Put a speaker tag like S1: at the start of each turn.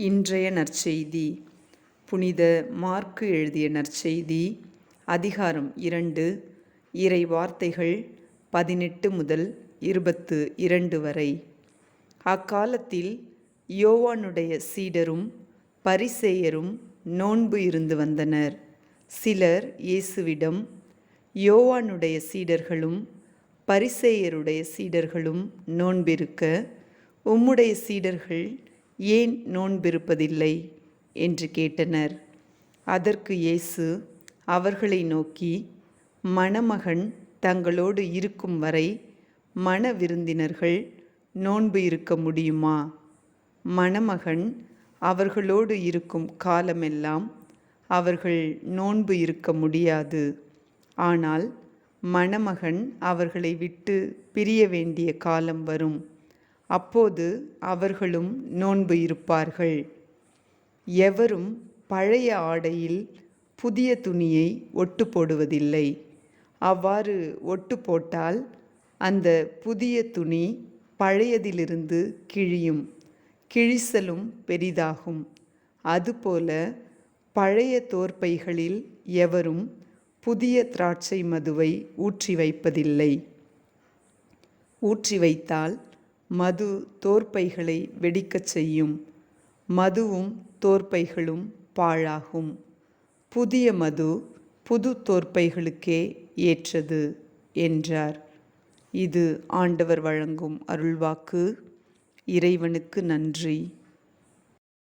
S1: இன்றைய நற்செய்தி புனித மார்க்கு எழுதிய நற்செய்தி அதிகாரம் 2 இறை வார்த்தைகள் 18 முதல் 22 வரை. அக்காலத்தில் யோவானுடைய சீடரும் பரிசேயரும் நோன்பு இருந்து வந்தனர். சிலர் இயேசுவிடம், யோவானுடைய சீடர்களும் பரிசேயருடைய சீடர்களும் நோன்பிருக்க உம்முடைய சீடர்கள் ஏன் நோன்பிருப்பதில்லை என்று கேட்டனர். அதற்கு இயேசு அவர்களை நோக்கி, மணமகன் தங்களோடு இருக்கும் வரை மண விருந்தினர்கள் நோன்பு இருக்க முடியுமா? மணமகன் அவர்களோடு இருக்கும் காலமெல்லாம் அவர்கள் நோன்பு இருக்க முடியாது. ஆனால் மணமகன் அவர்களை விட்டு பிரிய வேண்டிய காலம் வரும். அப்போது அவர்களும் நோன்பு இருப்பார்கள். எவரும் பழைய ஆடையில் புதிய துணியை ஒட்டு போடுவதில்லை. அவ்வாறு ஒட்டு போட்டால் அந்த புதிய துணி பழையதிலிருந்து கிழியும், கிழிசலும் பெரிதாகும். அதுபோல பழைய தோற்பைகளில் எவரும் புதிய திராட்சை மதுவை ஊற்றி வைப்பதில்லை. ஊற்றி வைத்தால் மது தோற்பைகளை வெடிக்கச் செய்யும். மதுவும் தோற்பைகளும் பாழாகும். புதிய மது புது தோற்பைகளுக்கே ஏற்றது என்றார். இது ஆண்டவர் வழங்கும் அருள்வாக்கு. இறைவனுக்கு நன்றி.